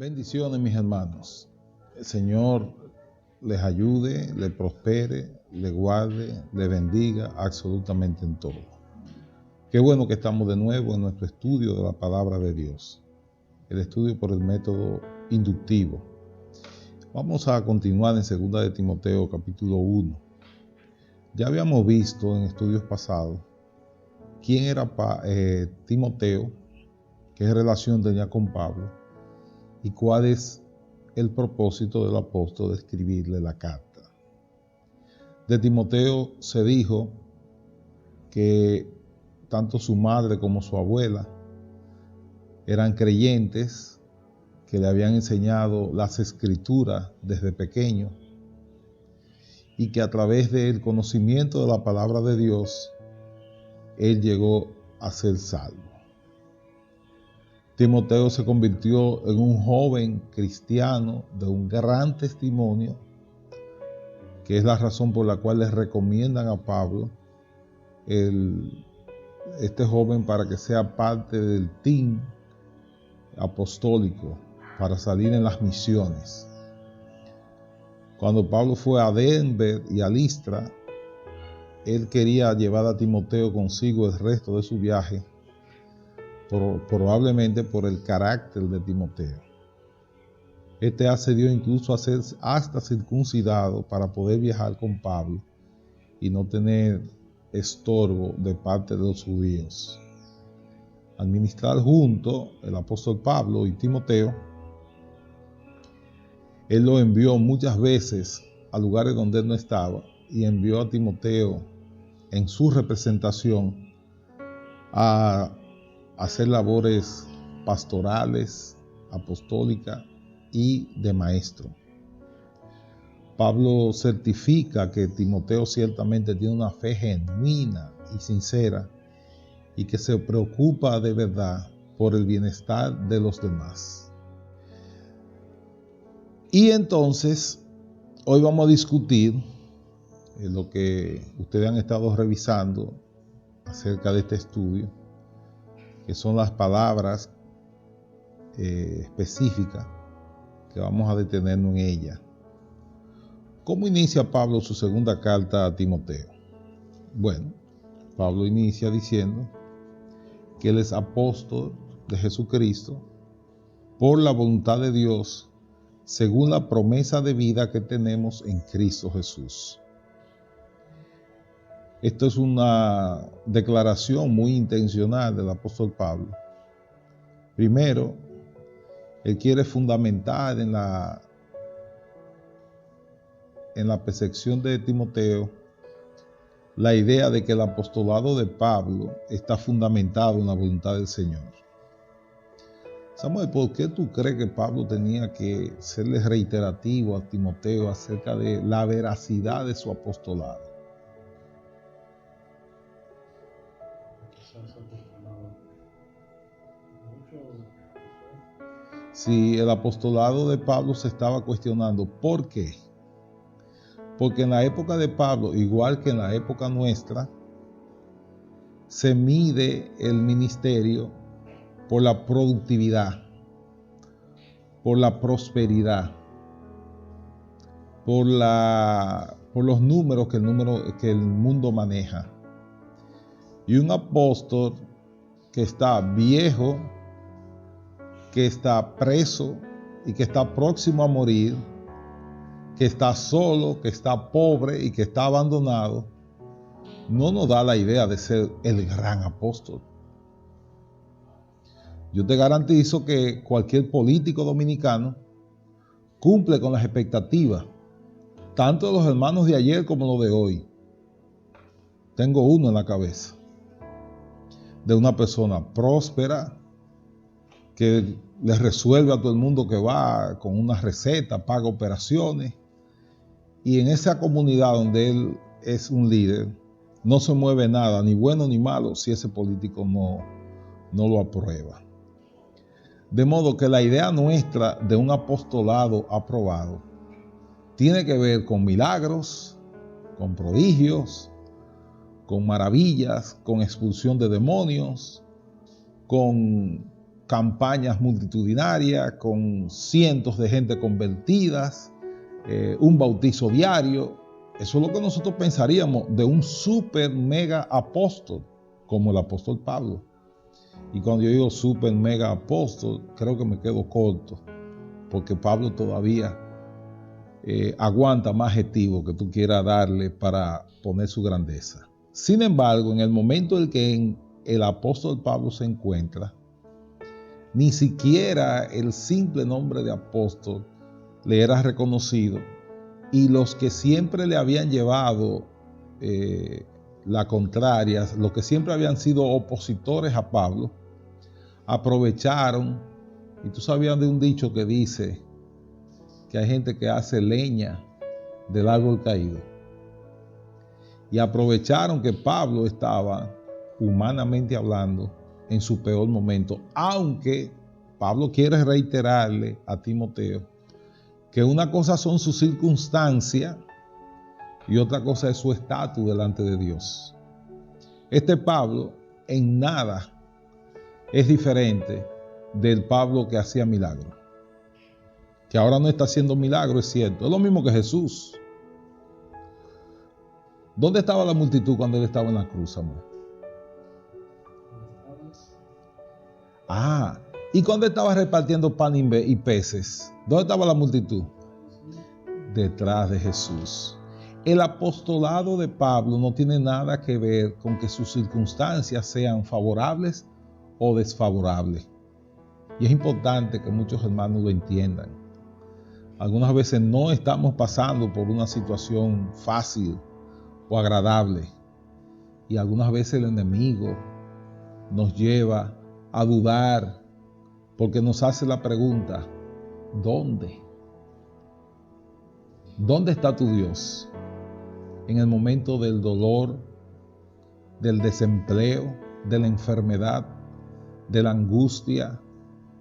Bendiciones, mis hermanos. El Señor les ayude, les prospere, les guarde, les bendiga absolutamente en todo. Qué bueno que estamos de nuevo en nuestro estudio de la palabra de Dios. El estudio por el método inductivo. Vamos a continuar en 2 de Timoteo capítulo 1. Ya habíamos visto en estudios pasados quién era Timoteo, qué relación tenía con Pablo y cuál es el propósito del apóstol de escribirle la carta. De Timoteo se dijo que tanto su madre como su abuela eran creyentes, que le habían enseñado las escrituras desde pequeño y que a través del conocimiento de la palabra de Dios, él llegó a ser salvo. Timoteo se convirtió en un joven cristiano de un gran testimonio, que es la razón por la cual les recomiendan a Pablo este joven para que sea parte del team apostólico para salir en las misiones. Cuando Pablo fue a Denver y a Listra, él quería llevar a Timoteo consigo el resto de su viaje, probablemente por el carácter de Timoteo. Este accedió incluso a ser hasta circuncidado para poder viajar con Pablo y no tener estorbo de parte de los judíos. Al ministrar juntos el apóstol Pablo y Timoteo, él lo envió muchas veces a lugares donde él no estaba y envió a Timoteo en su representación a hacer labores pastorales, apostólicas y de maestro. Pablo certifica que Timoteo ciertamente tiene una fe genuina y sincera y que se preocupa de verdad por el bienestar de los demás. Y entonces, hoy vamos a discutir lo que ustedes han estado revisando acerca de este estudio, que son las palabras específicas que vamos a detenernos en ellas. ¿Cómo inicia Pablo su segunda carta a Timoteo? Bueno, Pablo inicia diciendo que él es apóstol de Jesucristo por la voluntad de Dios, según la promesa de vida que tenemos en Cristo Jesús. Esto es una declaración muy intencional del apóstol Pablo. Primero, él quiere fundamentar en la percepción de Timoteo la idea de que el apostolado de Pablo está fundamentado en la voluntad del Señor. Samuel, ¿por qué tú crees que Pablo tenía que serle reiterativo a Timoteo acerca de la veracidad de su apostolado? Si el apostolado de Pablo se estaba cuestionando, ¿por qué? Porque en la época de Pablo, igual que en la época nuestra, se mide el ministerio por la productividad, por la prosperidad, por los números que el mundo maneja. Y un apóstol que está viejo, que está preso y que está próximo a morir, que está solo, que está pobre y que está abandonado, no nos da la idea de ser el gran apóstol. Yo te garantizo que cualquier político dominicano cumple con las expectativas, tanto de los hermanos de ayer como los de hoy. Tengo uno en la cabeza, de una persona próspera, que le resuelve a todo el mundo que va con una receta, paga operaciones. Y en esa comunidad donde él es un líder, no se mueve nada, ni bueno ni malo, si ese político no lo aprueba. De modo que la idea nuestra de un apostolado aprobado tiene que ver con milagros, con prodigios, con maravillas, con expulsión de demonios, con campañas multitudinarias con cientos de gente convertidas, un bautizo diario. Eso es lo que nosotros pensaríamos de un super mega apóstol como el apóstol Pablo. Y cuando yo digo super mega apóstol, creo que me quedo corto, porque Pablo todavía aguanta más adjetivos que tú quieras darle para poner su grandeza. Sin embargo, en el momento en que el apóstol Pablo se encuentra, ni siquiera el simple nombre de apóstol le era reconocido, y los que siempre le habían llevado la contraria, los que siempre habían sido opositores a Pablo, aprovecharon. Y tú sabías de un dicho que dice que hay gente que hace leña del árbol caído, y aprovecharon que Pablo estaba, humanamente hablando, en su peor momento, aunque Pablo quiere reiterarle a Timoteo que una cosa son sus circunstancias y otra cosa es su estatus delante de Dios. Este Pablo en nada es diferente del Pablo que hacía milagros. Que ahora no está haciendo milagros, es cierto. Es lo mismo que Jesús. ¿Dónde estaba la multitud cuando él estaba en la cruz, amor? ¿Y cuando estaba repartiendo pan y peces? ¿Dónde estaba la multitud? Detrás de Jesús. El apostolado de Pablo no tiene nada que ver con que sus circunstancias sean favorables o desfavorables. Y es importante que muchos hermanos lo entiendan. Algunas veces no estamos pasando por una situación fácil o agradable. Y algunas veces el enemigo nos lleva a dudar porque nos hace la pregunta, ¿dónde? ¿Dónde está tu Dios? En el momento del dolor, del desempleo, de la enfermedad, de la angustia,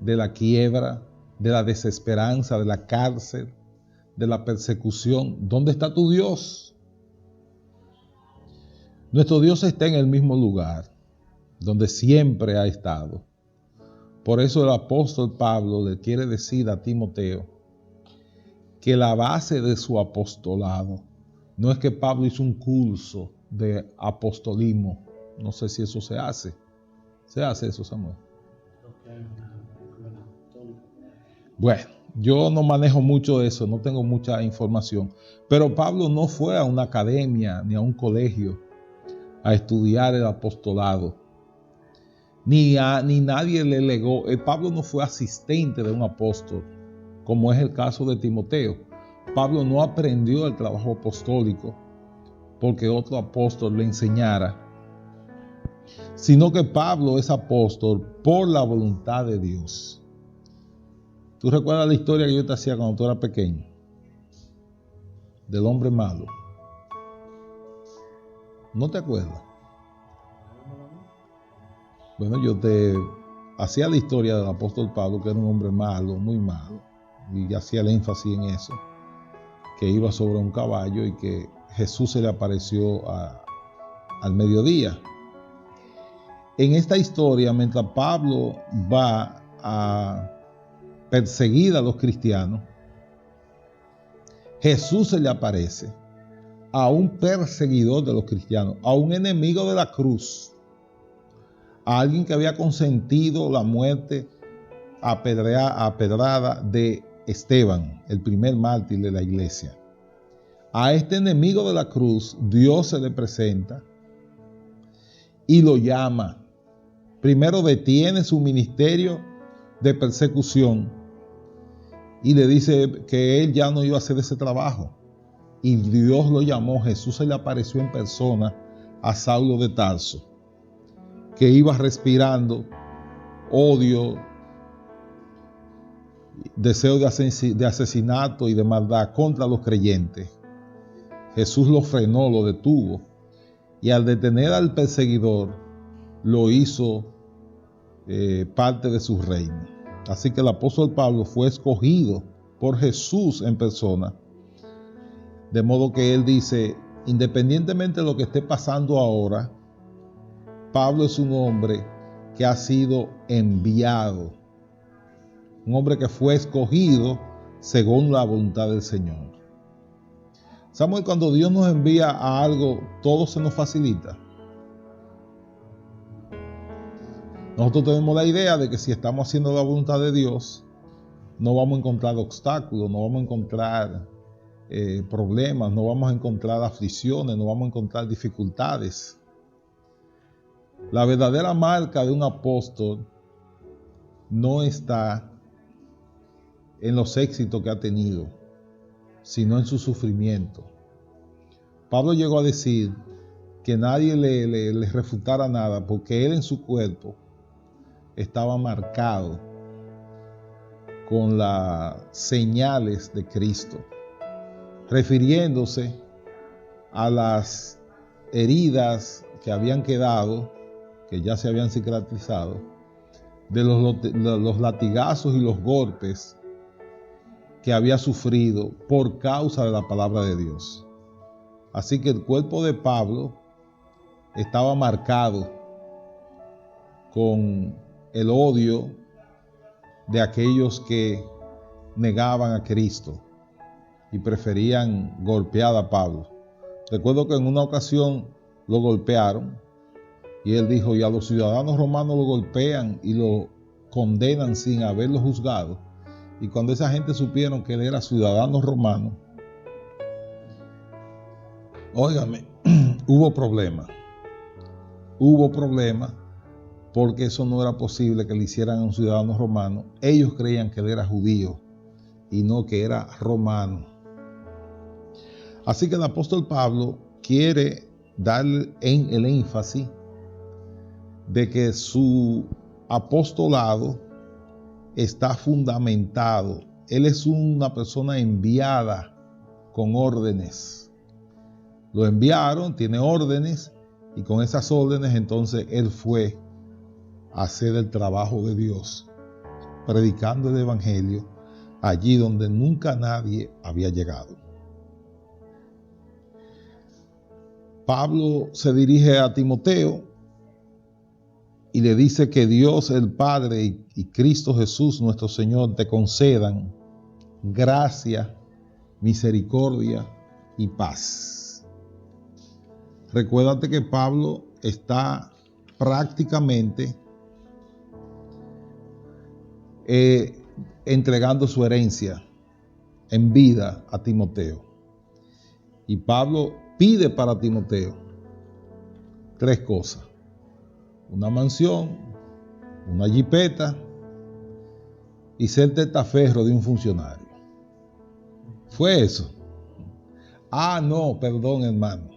de la quiebra, de la desesperanza, de la cárcel, de la persecución. ¿Dónde está tu Dios? Nuestro Dios está en el mismo lugar donde siempre ha estado. Por eso el apóstol Pablo le quiere decir a Timoteo que la base de su apostolado no es que Pablo hizo un curso de apostolismo. No sé si eso se hace. ¿Se hace eso, Samuel? Bueno, yo no manejo mucho eso, no tengo mucha información. Pero Pablo no fue a una academia ni a un colegio a estudiar el apostolado. Ni nadie le legó. Pablo no fue asistente de un apóstol, como es el caso de Timoteo. Pablo no aprendió el trabajo apostólico porque otro apóstol le enseñara, sino que Pablo es apóstol por la voluntad de Dios. ¿Tú recuerdas la historia que yo te hacía cuando tú eras pequeño? Del hombre malo. ¿No te acuerdas? Bueno, yo te hacía la historia del apóstol Pablo, que era un hombre malo, muy malo, y hacía el énfasis en eso, que iba sobre un caballo y que Jesús se le apareció al mediodía. En esta historia, mientras Pablo va a perseguir a los cristianos, Jesús se le aparece a un perseguidor de los cristianos, a un enemigo de la cruz, a alguien que había consentido la muerte apedrada de Esteban, el primer mártir de la iglesia. A este enemigo de la cruz, Dios se le presenta y lo llama. Primero detiene su ministerio de persecución y le dice que él ya no iba a hacer ese trabajo. Y Dios lo llamó, Jesús se le apareció en persona a Saulo de Tarso, que iba respirando odio, deseo de asesinato y de maldad contra los creyentes. Jesús lo frenó, lo detuvo, y al detener al perseguidor, lo hizo parte de su reino. Así que el apóstol Pablo fue escogido por Jesús en persona, de modo que él dice, independientemente de lo que esté pasando ahora, Pablo es un hombre que ha sido enviado un hombre que fue escogido según la voluntad del Señor. Samuel, cuando Dios nos envía a algo, todo se nos facilita. Nosotros tenemos la idea de que si estamos haciendo la voluntad de Dios, no vamos a encontrar obstáculos, no vamos a encontrar problemas, no vamos a encontrar aflicciones, no vamos a encontrar dificultades. La verdadera marca de un apóstol no está en los éxitos que ha tenido, sino en su sufrimiento. Pablo llegó a decir que nadie le refutara nada porque él en su cuerpo estaba marcado con las señales de Cristo, refiriéndose a las heridas que habían quedado, que ya se habían cicatrizado, de los latigazos y los golpes que había sufrido por causa de la palabra de Dios. Así que el cuerpo de Pablo estaba marcado con el odio de aquellos que negaban a Cristo y preferían golpear a Pablo. Recuerdo que en una ocasión lo golpearon y él dijo, y a los ciudadanos romanos lo golpean y lo condenan sin haberlo juzgado. Y cuando esa gente supieron que él era ciudadano romano, óigame, hubo problemas porque eso no era posible que le hicieran a un ciudadano romano. Ellos creían que él era judío y no que era romano. Así que el apóstol Pablo quiere darle el énfasis de que su apostolado está fundamentado. Él es una persona enviada con órdenes. Lo enviaron, tiene órdenes, y con esas órdenes entonces él fue a hacer el trabajo de Dios, predicando el evangelio allí donde nunca nadie había llegado. Pablo se dirige a Timoteo y le dice que Dios el Padre y Cristo Jesús nuestro Señor te concedan gracia, misericordia y paz. Recuérdate que Pablo está prácticamente entregando su herencia en vida a Timoteo. Y Pablo pide para Timoteo 3 cosas: una mansión, una jipeta y ser testaferro de un funcionario. ¿Fue eso? Ah, no, perdón, hermano.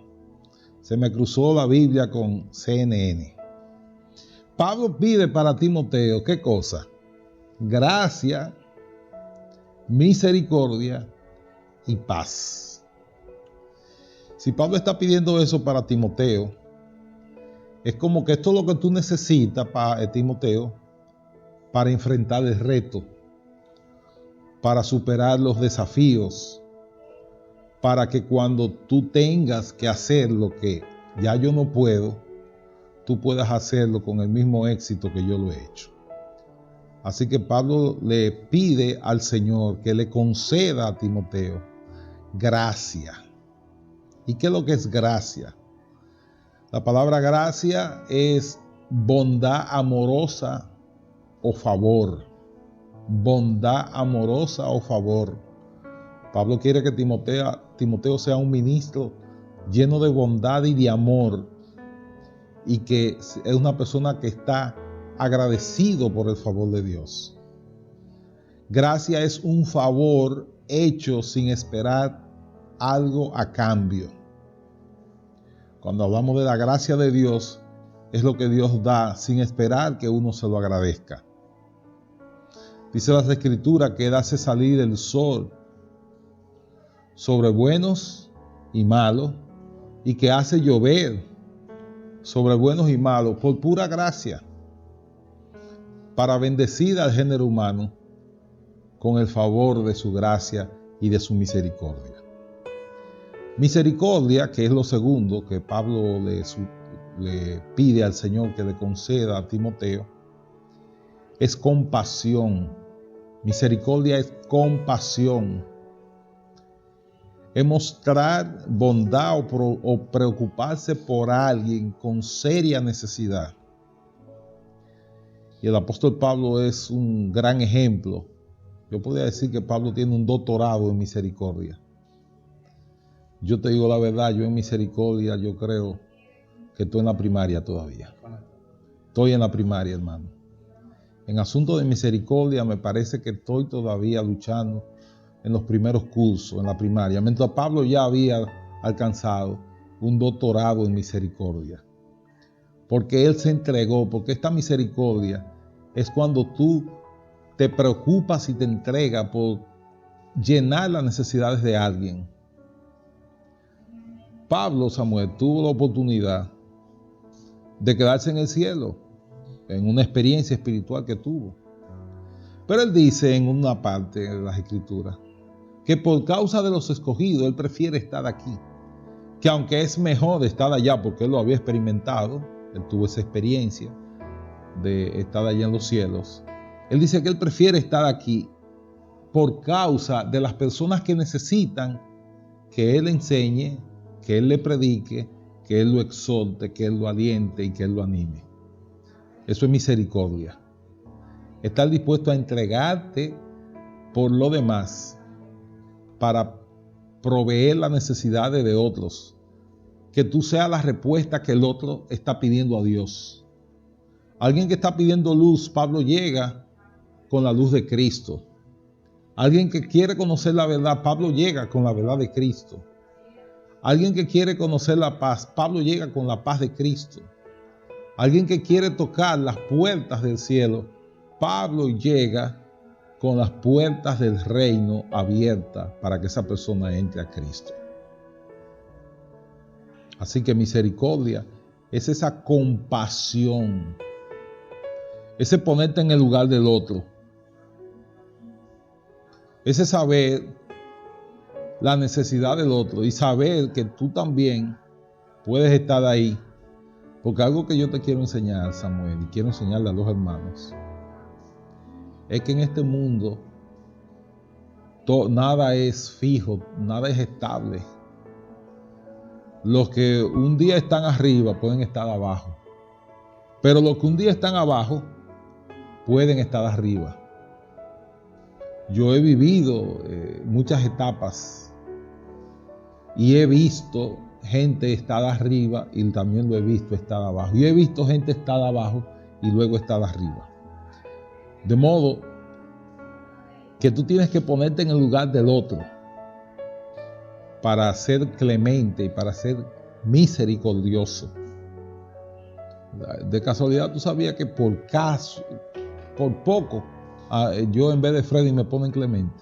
Se me cruzó la Biblia con CNN. Pablo pide para Timoteo, ¿qué cosa? Gracia, misericordia y paz. Si Pablo está pidiendo eso para Timoteo, es como que esto es lo que tú necesitas, Timoteo, para enfrentar el reto, para superar los desafíos, para que cuando tú tengas que hacer lo que ya yo no puedo, tú puedas hacerlo con el mismo éxito que yo lo he hecho. Así que Pablo le pide al Señor que le conceda a Timoteo gracia. ¿Y qué es lo que es gracia? La palabra gracia es bondad amorosa o favor. Bondad amorosa o favor. Pablo quiere que Timoteo sea un ministro lleno de bondad y de amor, y que es una persona que está agradecido por el favor de Dios. Gracia es un favor hecho sin esperar algo a cambio. Cuando hablamos de la gracia de Dios, es lo que Dios da sin esperar que uno se lo agradezca. Dice las Escrituras que Él hace salir el sol sobre buenos y malos, y que hace llover sobre buenos y malos por pura gracia, para bendecir al género humano con el favor de su gracia y de su misericordia. Misericordia, que es lo segundo que Pablo le pide al Señor que le conceda a Timoteo, es compasión, Misericordia es compasión. Es mostrar bondad o preocuparse por alguien con seria necesidad. Y el apóstol Pablo es un gran ejemplo. Yo podría decir que Pablo tiene un doctorado en misericordia. Yo te digo la verdad, yo en misericordia, yo creo que estoy en la primaria todavía. Estoy en la primaria, hermano. En asuntos de misericordia me parece que estoy todavía luchando en los primeros cursos, en la primaria. Mientras Pablo ya había alcanzado un doctorado en misericordia. Porque él se entregó, porque esta misericordia es cuando tú te preocupas y te entregas por llenar las necesidades de alguien. Pablo, Samuel, tuvo la oportunidad de quedarse en el cielo, en una experiencia espiritual que tuvo. Pero él dice en una parte de las Escrituras que por causa de los escogidos, él prefiere estar aquí. Que aunque es mejor estar allá, porque él lo había experimentado, él tuvo esa experiencia de estar allá en los cielos. Él dice que él prefiere estar aquí por causa de las personas que necesitan que él enseñe, que él le predique, que él lo exhorte, que él lo aliente y que él lo anime. Eso es misericordia. Estar dispuesto a entregarte por lo demás para proveer las necesidades de otros. Que tú seas la respuesta que el otro está pidiendo a Dios. Alguien que está pidiendo luz, Pablo llega con la luz de Cristo. Alguien que quiere conocer la verdad, Pablo llega con la verdad de Cristo. Alguien que quiere conocer la paz, Pablo llega con la paz de Cristo. Alguien que quiere tocar las puertas del cielo, Pablo llega con las puertas del reino abiertas para que esa persona entre a Cristo. Así que misericordia es esa compasión, ese ponerte en el lugar del otro, ese saber la necesidad del otro y saber que tú también puedes estar ahí. Porque algo que yo te quiero enseñar, Samuel, y quiero enseñarle a los hermanos, es que en este mundo nada es fijo, nada es estable. Los que un día están arriba pueden estar abajo, pero los que un día están abajo pueden estar arriba. Yo he vivido muchas etapas y he visto gente estar arriba y también lo he visto estar abajo. Y he visto gente estar abajo y luego estar arriba. De modo que tú tienes que ponerte en el lugar del otro para ser clemente y para ser misericordioso. De casualidad, tú sabías que por poco, yo en vez de Freddy me ponen Clemente.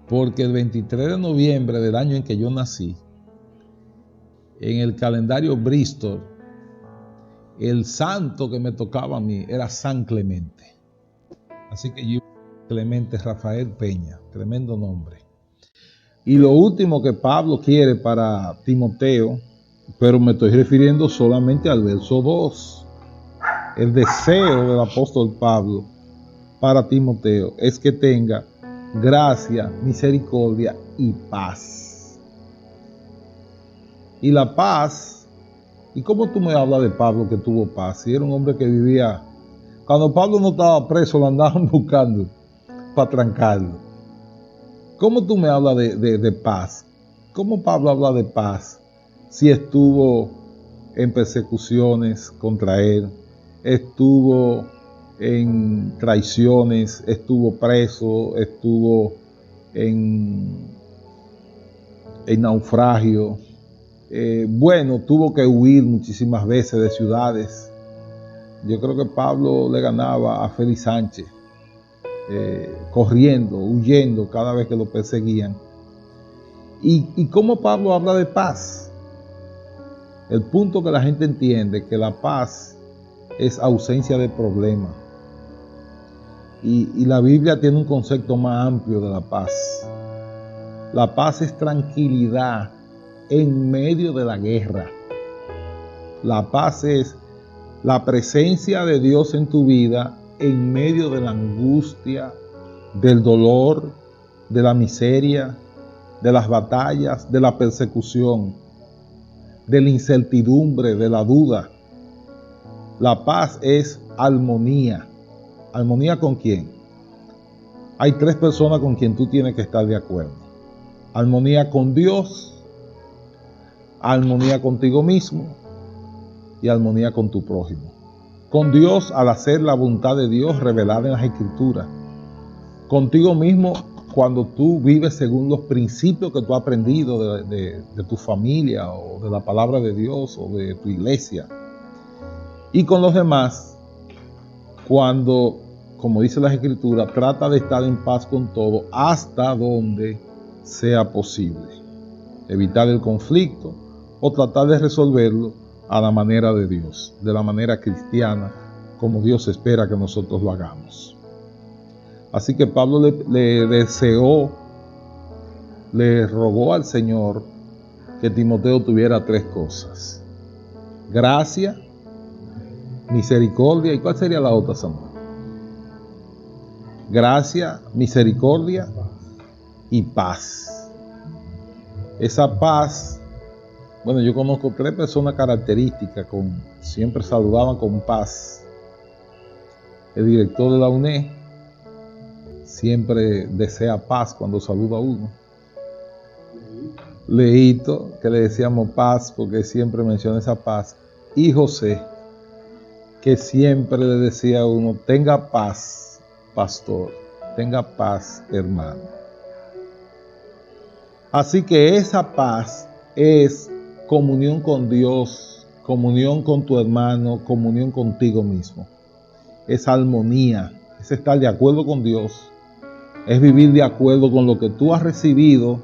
Porque el 23 de noviembre del año en que yo nací, en el calendario Bristol, el santo que me tocaba a mí era San Clemente. Así que yo, Clemente Rafael Peña, tremendo nombre. Y lo último que Pablo quiere para Timoteo, pero me estoy refiriendo solamente al verso 2. El deseo del apóstol Pablo para Timoteo es que tenga gracia, misericordia y paz. Y la paz, ¿y cómo tú me hablas de Pablo que tuvo paz? Si era un hombre que vivía, cuando Pablo no estaba preso, lo andaban buscando para trancarlo. ¿Cómo tú me hablas de paz? ¿Cómo Pablo habla de paz si estuvo en persecuciones contra él, estuvo en traiciones, estuvo preso, estuvo en naufragio? Bueno, tuvo que huir muchísimas veces de ciudades. Yo creo que Pablo le ganaba a Félix Sánchez, corriendo, huyendo cada vez que lo perseguían. ¿Y cómo Pablo habla de paz? El punto que la gente entiende que la paz es ausencia de problemas. Y la Biblia tiene un concepto más amplio de la paz. La paz es tranquilidad en medio de la guerra. La paz es la presencia de Dios en tu vida en medio de la angustia, del dolor, de la miseria, de las batallas, de la persecución, de la incertidumbre, de la duda. La paz es armonía. ¿Armonía con quién? Hay 3 personas con quien tú tienes que estar de acuerdo. Armonía con Dios, armonía contigo mismo y armonía con tu prójimo. Con Dios al hacer la voluntad de Dios revelada en las Escrituras. Contigo mismo cuando tú vives según los principios que tú has aprendido de tu familia o de la palabra de Dios o de tu iglesia. Y con los demás cuando, como dice las Escrituras, trata de estar en paz con todo hasta donde sea posible. Evitar el conflicto o tratar de resolverlo a la manera de Dios, de la manera cristiana, como Dios espera que nosotros lo hagamos. Así que Pablo le rogó al Señor que Timoteo tuviera 3 cosas: gracia, misericordia, ¿y cuál sería la otra, Samuel? Gracia, misericordia y paz. Esa paz, bueno, yo conozco 3 personas características, siempre saludaban con paz. El director de la UNED siempre desea paz cuando saluda a uno. Leito, que le decíamos paz porque siempre menciona esa paz. Y José, que siempre le decía a uno: tenga paz, pastor, tenga paz, hermano. Así que esa paz es comunión con Dios, comunión con tu hermano, comunión contigo mismo. Es armonía, es estar de acuerdo con Dios, es vivir de acuerdo con lo que tú has recibido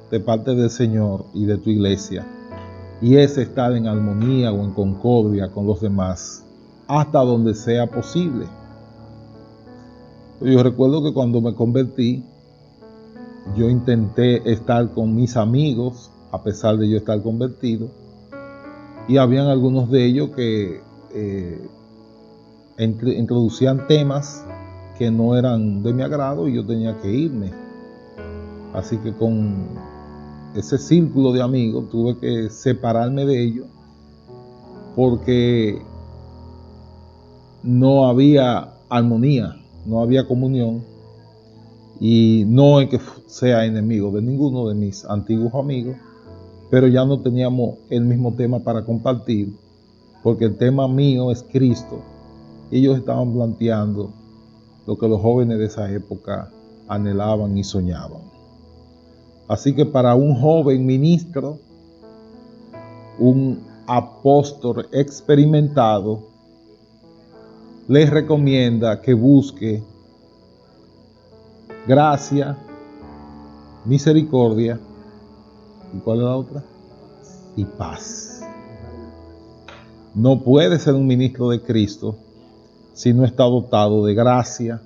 de parte del Señor y de tu iglesia. Y es estar en armonía o en concordia con los demás, hasta donde sea posible. Yo recuerdo que cuando me convertí, yo intenté estar con mis amigos, a pesar de yo estar convertido, y habían algunos de ellos que introducían temas que no eran de mi agrado y yo tenía que irme. Así que con ese círculo de amigos tuve que separarme de ellos porque no había armonía, no había comunión, y no es que sea enemigo de ninguno de mis antiguos amigos, pero ya no teníamos el mismo tema para compartir, porque el tema mío es Cristo. Ellos estaban planteando lo que los jóvenes de esa época anhelaban y soñaban. Así que para un joven ministro, un apóstol experimentado, les recomienda que busque gracia, misericordia, ¿y cuál es la otra? Y paz. No puede ser un ministro de Cristo si no está dotado de gracia,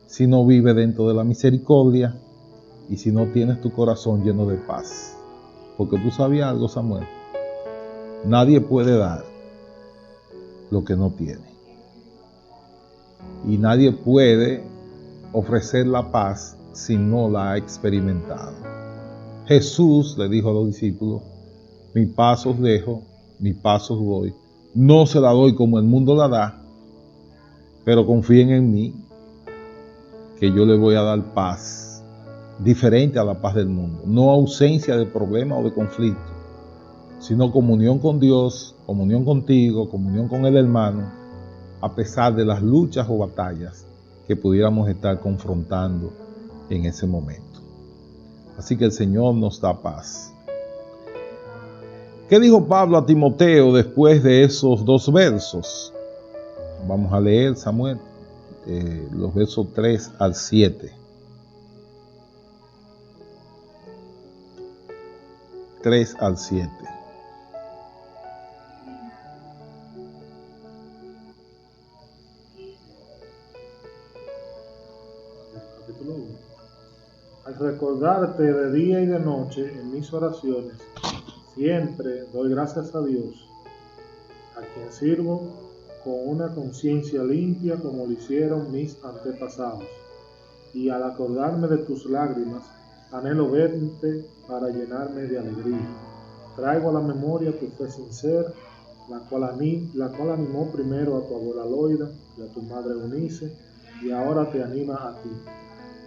si no vive dentro de la misericordia y si no tienes tu corazón lleno de paz. Porque tú sabías algo, Samuel: nadie puede dar lo que no tiene. Y nadie puede ofrecer la paz si no la ha experimentado. Jesús le dijo a los discípulos: mi paz os dejo, mi paz os doy. No se la doy como el mundo la da, pero confíen en mí, que yo les voy a dar paz diferente a la paz del mundo. No ausencia de problema o de conflicto, sino comunión con Dios, comunión contigo, comunión con el hermano, a pesar de las luchas o batallas que pudiéramos estar confrontando en ese momento. Así que el Señor nos da paz. ¿Qué dijo Pablo a Timoteo después de esos 2 versos? Vamos a leer, Samuel, los versos 3 al 7. 3 al 7. Capítulo 1. Al recordarte de día y de noche en mis oraciones, siempre doy gracias a Dios, a quien sirvo con una conciencia limpia como lo hicieron mis antepasados. Y al acordarme de tus lágrimas, anhelo verte para llenarme de alegría. Traigo a la memoria tu fe sincera, la cual animó primero a tu abuela Loida y a tu madre Eunice, y ahora te anima a ti.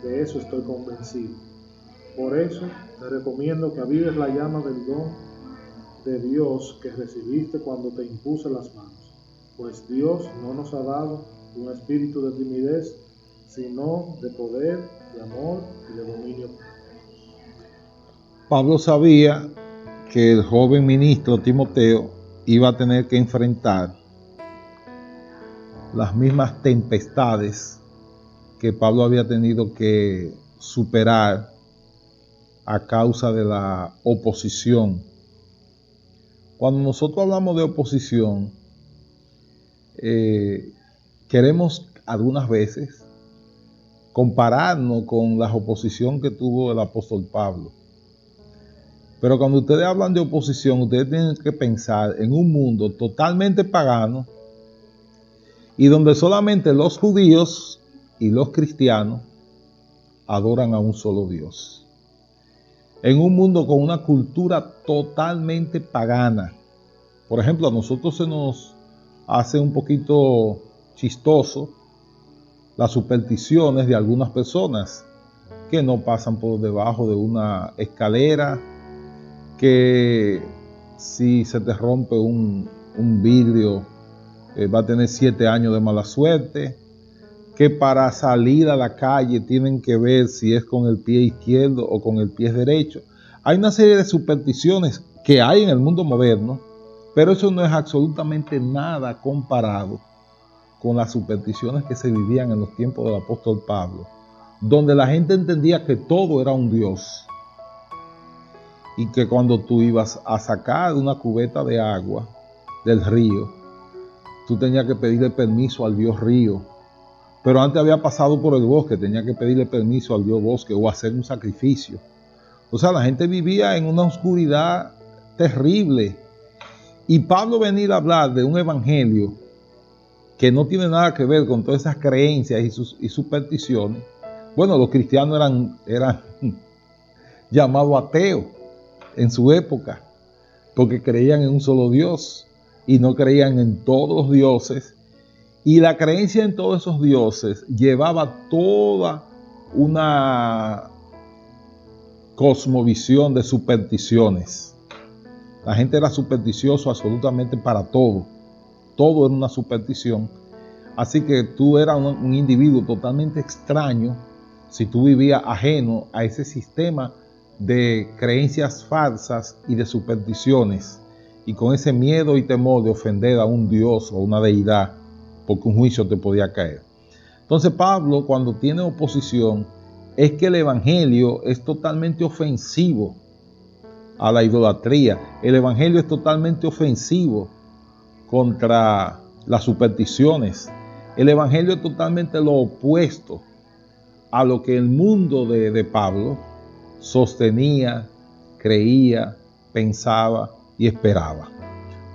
De eso estoy convencido. Por eso te recomiendo que avives la llama del don de Dios que recibiste cuando te impuse las manos, pues Dios no nos ha dado un espíritu de timidez, sino de poder, de amor y de dominio. Pablo sabía que el joven ministro Timoteo iba a tener que enfrentar las mismas tempestades que Pablo había tenido que superar a causa de la oposición. Cuando nosotros hablamos de oposición, queremos algunas veces compararnos con la oposición que tuvo el apóstol Pablo. Pero cuando ustedes hablan de oposición, ustedes tienen que pensar en un mundo totalmente pagano y donde solamente los judíos y los cristianos adoran a un solo Dios. En un mundo con una cultura totalmente pagana. Por ejemplo, a nosotros se nos hace un poquito chistoso las supersticiones de algunas personas que no pasan por debajo de una escalera, que si se te rompe un vidrio va a tener 7 años de mala suerte, que para salir a la calle tienen que ver si es con el pie izquierdo o con el pie derecho. Hay una serie de supersticiones que hay en el mundo moderno, pero eso no es absolutamente nada comparado con las supersticiones que se vivían en los tiempos del apóstol Pablo, donde la gente entendía que todo era un Dios y que cuando tú ibas a sacar una cubeta de agua del río, tú tenías que pedirle permiso al Dios río. Pero antes había pasado por el bosque, tenía que pedirle permiso al Dios bosque o hacer un sacrificio. O sea, la gente vivía en una oscuridad terrible. Y Pablo venir a hablar de un evangelio que no tiene nada que ver con todas esas creencias y supersticiones. Bueno, los cristianos eran llamados ateos en su época, porque creían en un solo Dios y no creían en todos los dioses. Y la creencia en todos esos dioses llevaba toda una cosmovisión de supersticiones. La gente era supersticiosa absolutamente para todo. Todo era una superstición. Así que tú eras un individuo totalmente extraño si tú vivías ajeno a ese sistema de creencias falsas y de supersticiones, y con ese miedo y temor de ofender a un Dios o una deidad, porque un juicio te podía caer. Entonces Pablo, cuando tiene oposición, es que el evangelio es totalmente ofensivo a la idolatría. El evangelio es totalmente ofensivo contra las supersticiones. El evangelio es totalmente lo opuesto a lo que el mundo de Pablo sostenía, creía, pensaba y esperaba.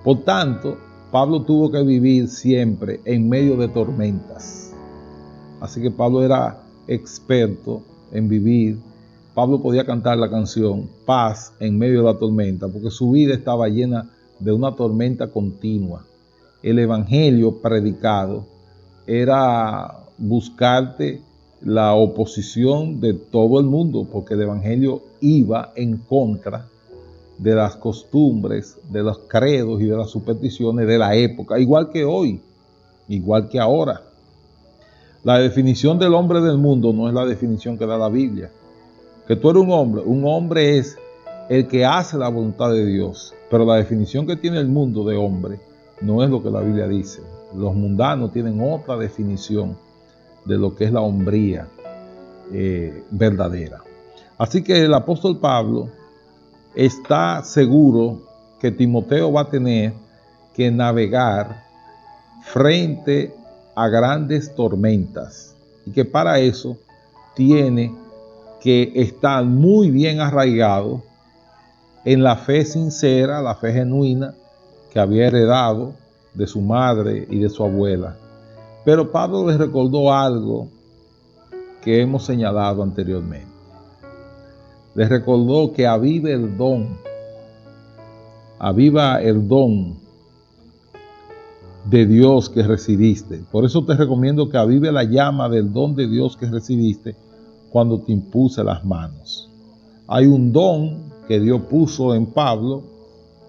Por tanto, Pablo tuvo que vivir siempre en medio de tormentas. Así que Pablo era experto en vivir. Pablo podía cantar la canción Paz en medio de la tormenta, porque su vida estaba llena de una tormenta continua. El evangelio predicado era buscarte la oposición de todo el mundo, porque el evangelio iba en contra de las costumbres, de los credos y de las supersticiones de la época, igual que hoy, igual que ahora. La definición del hombre del mundo no es la definición que da la Biblia. Que tú eres un hombre es el que hace la voluntad de Dios, pero la definición que tiene el mundo de hombre no es lo que la Biblia dice. Los mundanos tienen otra definición de lo que es la hombría verdadera. Así que el apóstol Pablo está seguro que Timoteo va a tener que navegar frente a grandes tormentas y que para eso tiene que estar muy bien arraigado en la fe sincera, la fe genuina que había heredado de su madre y de su abuela. Pero Pablo les recordó algo que hemos señalado anteriormente. Les recordó que aviva el don de Dios que recibiste. Por eso te recomiendo que avive la llama del don de Dios que recibiste cuando te impuse las manos. Hay un don que Dios puso en Pablo,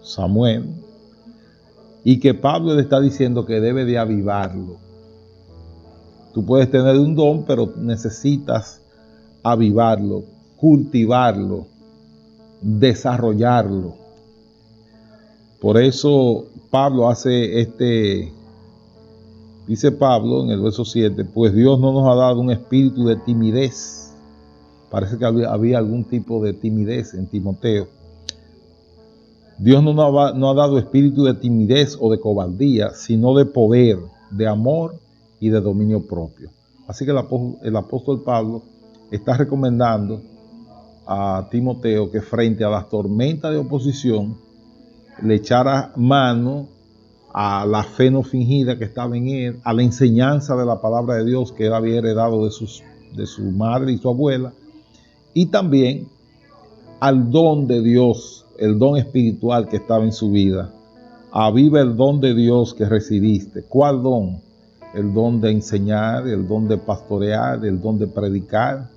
Samuel, y que Pablo le está diciendo que debe de avivarlo. Tú puedes tener un don, pero necesitas avivarlo, cultivarlo, desarrollarlo. Por eso Pablo hace dice Pablo en el verso 7, pues Dios no nos ha dado un espíritu de timidez. Parece que había algún tipo de timidez en Timoteo. Dios no ha dado espíritu de timidez o de cobardía, sino de poder, de amor y de dominio propio. Así que el apóstol Pablo está recomendando a Timoteo que frente a las tormentas de oposición le echara mano a la fe no fingida que estaba en él, a la enseñanza de la palabra de Dios que él había heredado de su madre y su abuela, y también al don de Dios, el don espiritual que estaba en su vida. Aviva el don de Dios que recibiste. ¿Cuál don? El don de enseñar, el don de pastorear, el don de predicar,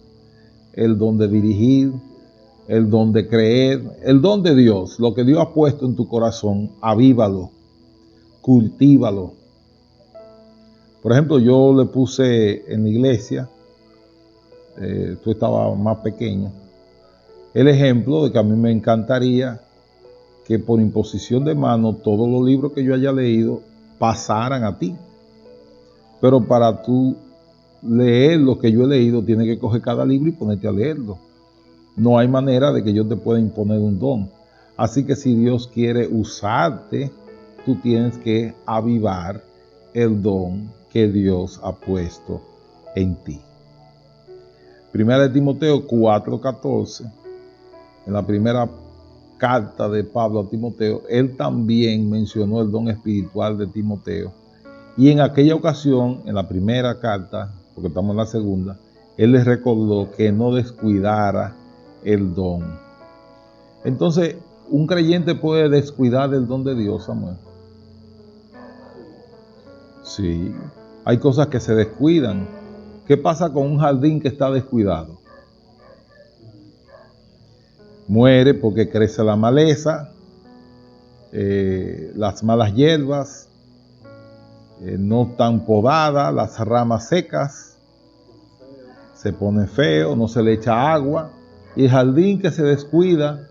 el don de dirigir, el don de creer, el don de Dios, lo que Dios ha puesto en tu corazón, avívalo, cultívalo. Por ejemplo, yo le puse en la iglesia, tú estabas más pequeño, el ejemplo de que a mí me encantaría que por imposición de mano todos los libros que yo haya leído pasaran a ti. Pero para tú leer lo que yo he leído, tienes que coger cada libro y ponerte a leerlo. No hay manera de que yo te pueda imponer un don. Así que si Dios quiere usarte, tú tienes que avivar el don que Dios ha puesto en ti. Primera de Timoteo 4:14, en la primera carta de Pablo a Timoteo, él también mencionó el don espiritual de Timoteo. Y en aquella ocasión, en la primera carta, porque estamos en la segunda, él les recordó que no descuidara el don. Entonces, un creyente puede descuidar el don de Dios, Samuel. Sí, hay cosas que se descuidan. ¿Qué pasa con un jardín que está descuidado? Muere porque crece la maleza, las malas hierbas, no están podadas, las ramas secas, se pone feo, no se le echa agua, y el jardín que se descuida,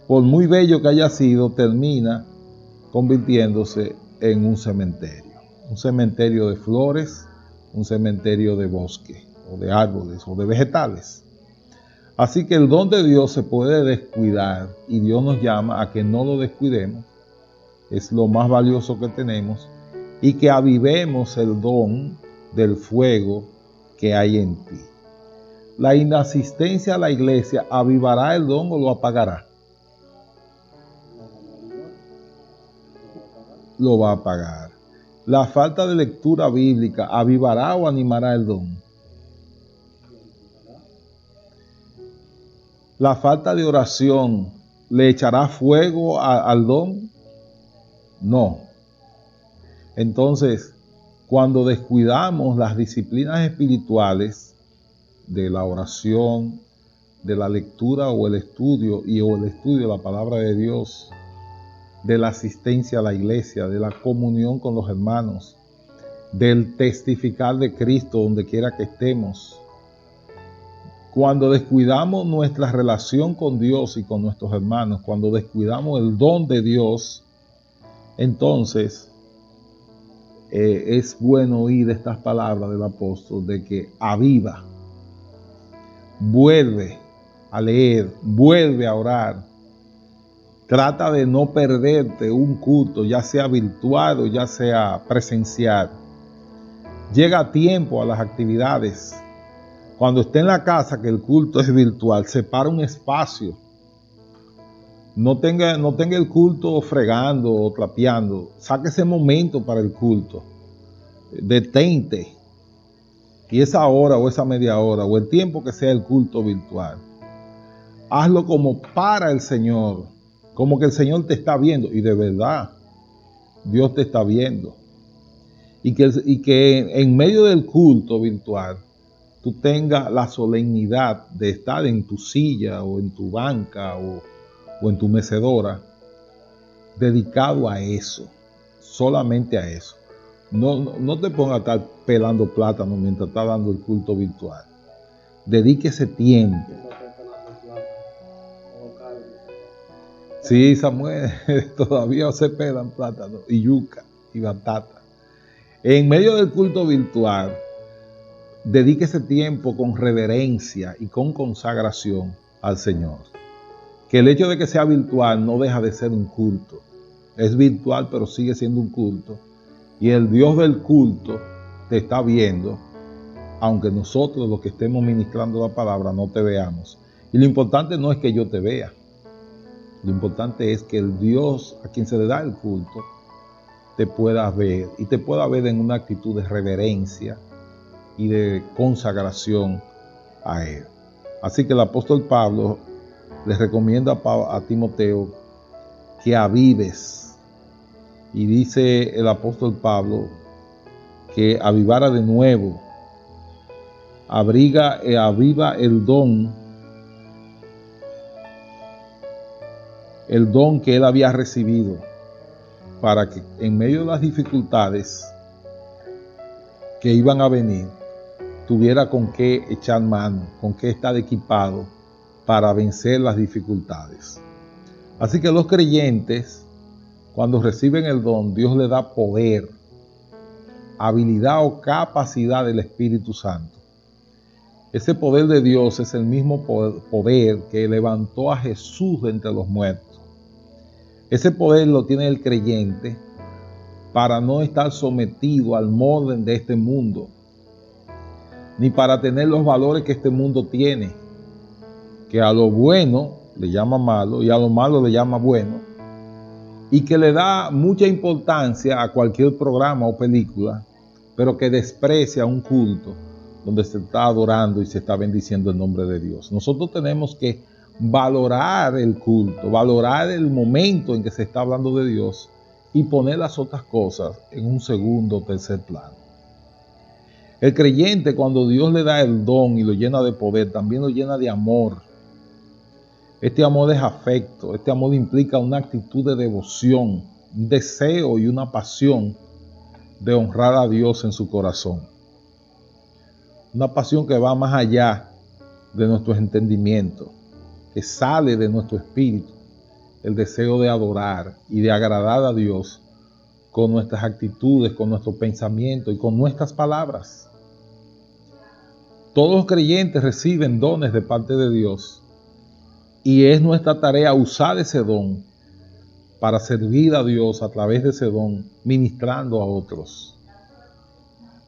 por muy bello que haya sido, termina convirtiéndose en un cementerio de flores, un cementerio de bosque, o de árboles, o de vegetales. Así que el don de Dios se puede descuidar y Dios nos llama a que no lo descuidemos. Es lo más valioso que tenemos y que avivemos el don del fuego que hay en ti. La inasistencia a la iglesia, ¿avivará el don o lo apagará? Lo va a apagar. La falta de lectura bíblica, ¿avivará o animará el don? La falta de oración, ¿le echará fuego al don? No. Entonces, cuando descuidamos las disciplinas espirituales de la oración, de la lectura o el estudio de la palabra de Dios, de la asistencia a la iglesia, de la comunión con los hermanos, del testificar de Cristo donde quiera que estemos, cuando descuidamos nuestra relación con Dios y con nuestros hermanos, cuando descuidamos el don de Dios, entonces es bueno oír estas palabras del apóstol de que aviva, vuelve a leer, vuelve a orar. Trata de no perderte un culto, ya sea virtual o ya sea presencial. Llega a tiempo a las actividades. Cuando esté en la casa, que el culto es virtual, separa un espacio No tenga el culto fregando o trapeando. Saque ese momento para el culto. Detente. Y esa hora o esa media hora o el tiempo que sea el culto virtual, hazlo como para el Señor, como que el Señor te está viendo, y de verdad Dios te está viendo. Y que en medio del culto virtual tú tengas la solemnidad de estar en tu silla o en tu banca o en tu mecedora, dedicado a eso, solamente a eso. No te pongas a estar pelando plátano mientras estás dando el culto virtual. Dedique ese tiempo. Sí, Samuel, todavía se pelan plátano y yuca y batata. En medio del culto virtual, dedique ese tiempo con reverencia y con consagración al Señor. Que el hecho de que sea virtual no deja de ser un culto. Es virtual, pero sigue siendo un culto. Y el Dios del culto te está viendo, aunque nosotros los que estemos ministrando la palabra no te veamos. Y lo importante no es que yo te vea. Lo importante es que el Dios a quien se le da el culto te pueda ver, y te pueda ver en una actitud de reverencia y de consagración a Él. Así que el apóstol Pablo le recomienda a Timoteo que avives. Y dice el apóstol Pablo que avivara de nuevo, aviva el don que él había recibido, para que en medio de las dificultades que iban a venir, tuviera con qué echar mano, con qué estar equipado para vencer las dificultades. Así que los creyentes, cuando reciben el don, Dios les da poder, habilidad o capacidad del Espíritu Santo. Ese poder de Dios es el mismo poder que levantó a Jesús de entre los muertos. Ese poder lo tiene el creyente para no estar sometido al molde de este mundo, ni para tener los valores que este mundo tiene, que a lo bueno le llama malo y a lo malo le llama bueno, y que le da mucha importancia a cualquier programa o película, pero que desprecia un culto donde se está adorando y se está bendiciendo el nombre de Dios. Nosotros tenemos que valorar el culto, valorar el momento en que se está hablando de Dios y poner las otras cosas en un segundo o tercer plano. El creyente, cuando Dios le da el don y lo llena de poder, también lo llena de amor. Este amor es afecto, este amor implica una actitud de devoción, un deseo y una pasión de honrar a Dios en su corazón. Una pasión que va más allá de nuestros entendimientos, que sale de nuestro espíritu, el deseo de adorar y de agradar a Dios con nuestras actitudes, con nuestros pensamientos y con nuestras palabras. Todos los creyentes reciben dones de parte de Dios, y es nuestra tarea usar ese don para servir a Dios a través de ese don, ministrando a otros.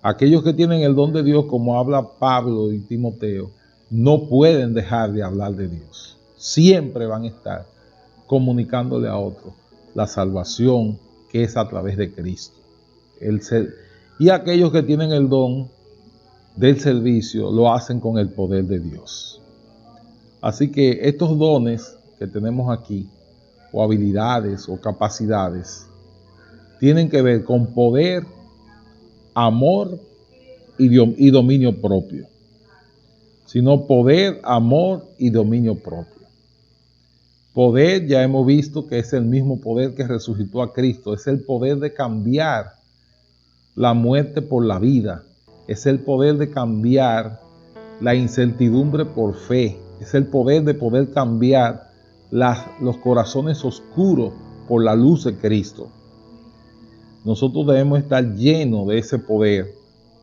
Aquellos que tienen el don de Dios, como habla Pablo y Timoteo, no pueden dejar de hablar de Dios. Siempre van a estar comunicándole a otros la salvación que es a través de Cristo. Y aquellos que tienen el don del servicio lo hacen con el poder de Dios. Así que estos dones que tenemos aquí, o habilidades o capacidades, tienen que ver con poder, amor y dominio propio. Sino poder, amor y dominio propio. Poder, ya hemos visto que es el mismo poder que resucitó a Cristo. Es el poder de cambiar la muerte por la vida. Es el poder de cambiar la incertidumbre por fe. Es el poder de poder cambiar los corazones oscuros por la luz de Cristo. Nosotros debemos estar llenos de ese poder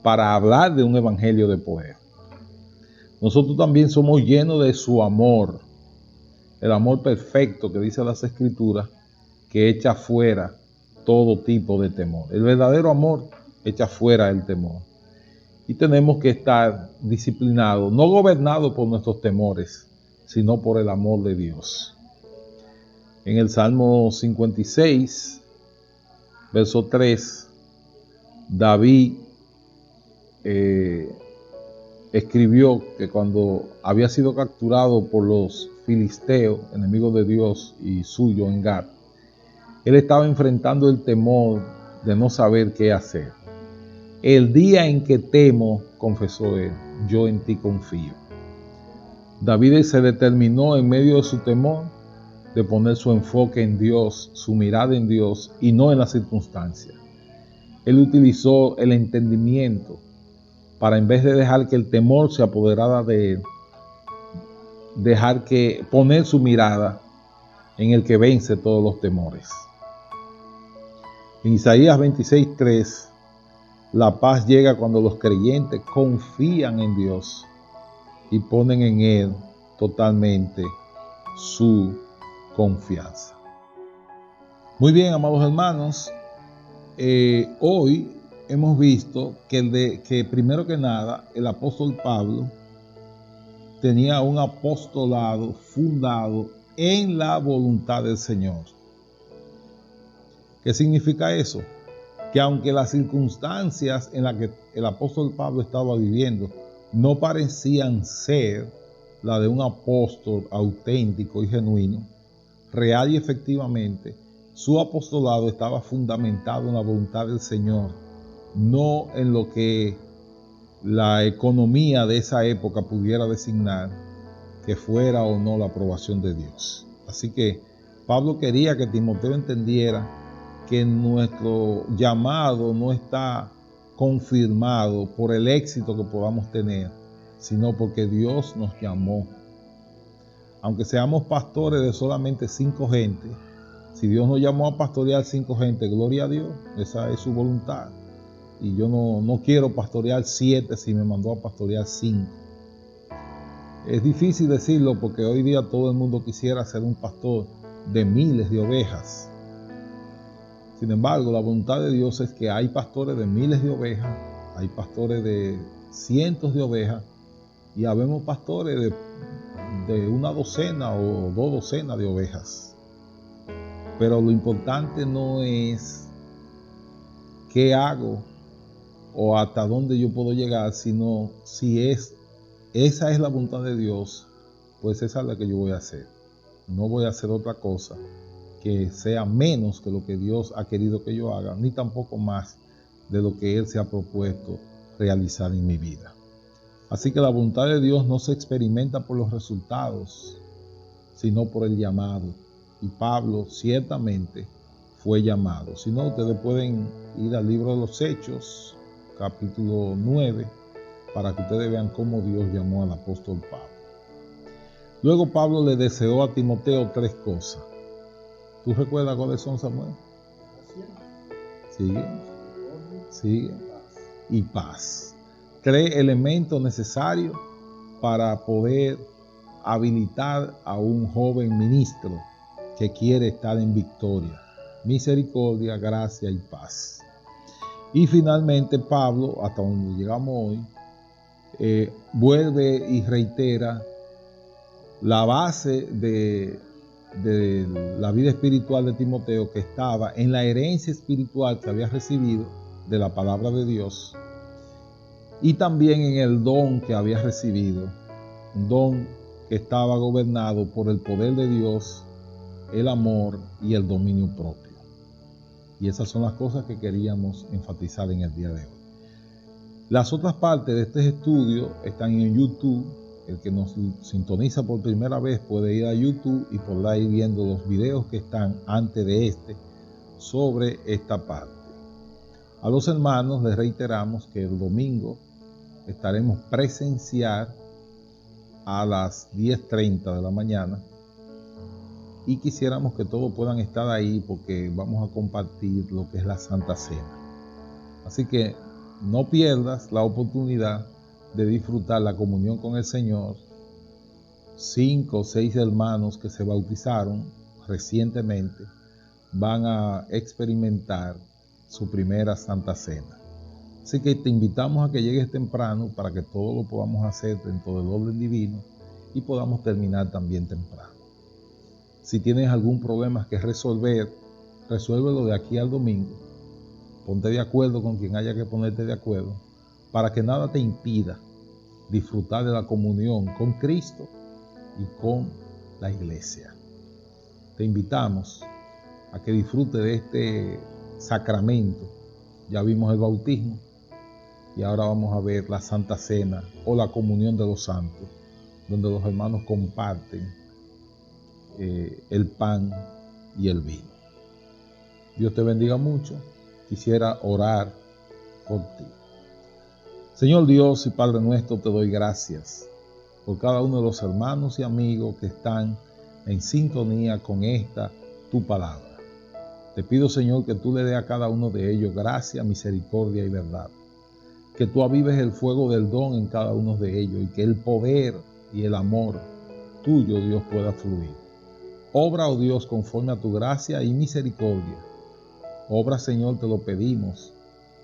para hablar de un evangelio de poder. Nosotros también somos llenos de su amor, el amor perfecto que dice las Escrituras, que echa fuera todo tipo de temor. El verdadero amor echa fuera el temor. Y tenemos que estar disciplinados, no gobernados por nuestros temores, sino por el amor de Dios. En el Salmo 56, verso 3, David escribió que cuando había sido capturado por los filisteos, enemigos de Dios y suyo en Gat, él estaba enfrentando el temor de no saber qué hacer. El día en que temo, confesó él, yo en ti confío. David se determinó en medio de su temor de poner su enfoque en Dios, su mirada en Dios y no en las circunstancias. Él utilizó el entendimiento para, en vez de dejar que el temor se apoderara de él, poner su mirada en el que vence todos los temores. En Isaías 26:3, la paz llega cuando los creyentes confían en Dios y ponen en Él totalmente su confianza. Muy bien, amados hermanos, hoy hemos visto que primero que nada el apóstol Pablo tenía un apostolado fundado en la voluntad del Señor. ¿Qué significa eso? Que aunque las circunstancias en las que el apóstol Pablo estaba viviendo no parecían ser la de un apóstol auténtico y genuino, real y efectivamente, su apostolado estaba fundamentado en la voluntad del Señor, no en lo que la economía de esa época pudiera designar que fuera o no la aprobación de Dios. Así que Pablo quería que Timoteo entendiera que nuestro llamado no está confirmado por el éxito que podamos tener, sino porque Dios nos llamó. Aunque seamos pastores de solamente 5 gentes, si Dios nos llamó a pastorear 5 gentes, gloria a Dios, esa es su voluntad. Y yo no quiero pastorear 7 si me mandó a pastorear 5. Es difícil decirlo porque hoy día todo el mundo quisiera ser un pastor de miles de ovejas. Sin embargo, la voluntad de Dios es que hay pastores de miles de ovejas, hay pastores de cientos de ovejas y habemos pastores de una docena o 2 docenas de ovejas. Pero lo importante no es qué hago o hasta dónde yo puedo llegar, sino si esa es la voluntad de Dios, pues esa es la que yo voy a hacer. No voy a hacer otra cosa que sea menos que lo que Dios ha querido que yo haga, ni tampoco más de lo que Él se ha propuesto realizar en mi vida. Así que la voluntad de Dios no se experimenta por los resultados, sino por el llamado. Y Pablo ciertamente fue llamado. Si no, ustedes pueden ir al libro de los Hechos, capítulo 9, para que ustedes vean cómo Dios llamó al apóstol Pablo. Luego Pablo le deseó a Timoteo 3 cosas. ¿Tú recuerdas cuáles son, Samuel? Sigue. Y paz. 3 elementos necesarios para poder habilitar a un joven ministro que quiere estar en victoria. Misericordia, gracia y paz. Y finalmente Pablo, hasta donde llegamos hoy, vuelve y reitera la base de la vida espiritual de Timoteo, que estaba en la herencia espiritual que había recibido de la palabra de Dios y también en el don que había recibido, un don que estaba gobernado por el poder de Dios, el amor y el dominio propio. Y esas son las cosas que queríamos enfatizar en el día de hoy. Las otras partes de este estudio están en YouTube. El que nos sintoniza por primera vez puede ir a YouTube y podrá ir viendo los videos que están antes de este sobre esta parte. A los hermanos les reiteramos que el domingo estaremos presencial a las 10:30 de la mañana y quisiéramos que todos puedan estar ahí porque vamos a compartir lo que es la Santa Cena. Así que no pierdas la oportunidad de disfrutar la comunión con el Señor. 5 o 6 hermanos que se bautizaron recientemente van a experimentar su primera Santa Cena. Así que te invitamos a que llegues temprano para que todo lo podamos hacer dentro del orden divino y podamos terminar también temprano. Si tienes algún problema que resolver, resuélvelo de aquí al domingo. Ponte de acuerdo con quien haya que ponerte de acuerdo, para que nada te impida disfrutar de la comunión con Cristo y con la iglesia. Te invitamos a que disfrute de este sacramento. Ya vimos el bautismo y ahora vamos a ver la Santa Cena o la comunión de los santos, donde los hermanos comparten el pan y el vino. Dios te bendiga mucho. Quisiera orar por ti. Señor Dios y Padre nuestro, te doy gracias por cada uno de los hermanos y amigos que están en sintonía con esta tu palabra. Te pido, Señor, que tú le des a cada uno de ellos gracia, misericordia y verdad. Que tú avives el fuego del don en cada uno de ellos y que el poder y el amor tuyo, Dios, pueda fluir. Obra, oh Dios, conforme a tu gracia y misericordia. Obra, Señor, te lo pedimos,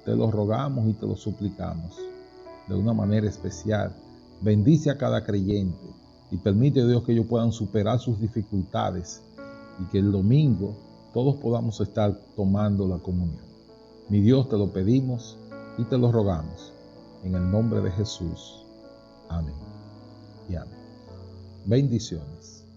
te lo rogamos y te lo suplicamos. De una manera especial, bendice a cada creyente y permite, Dios, que ellos puedan superar sus dificultades y que el domingo todos podamos estar tomando la comunión. Mi Dios, te lo pedimos y te lo rogamos. En el nombre de Jesús. Amén y amén. Bendiciones.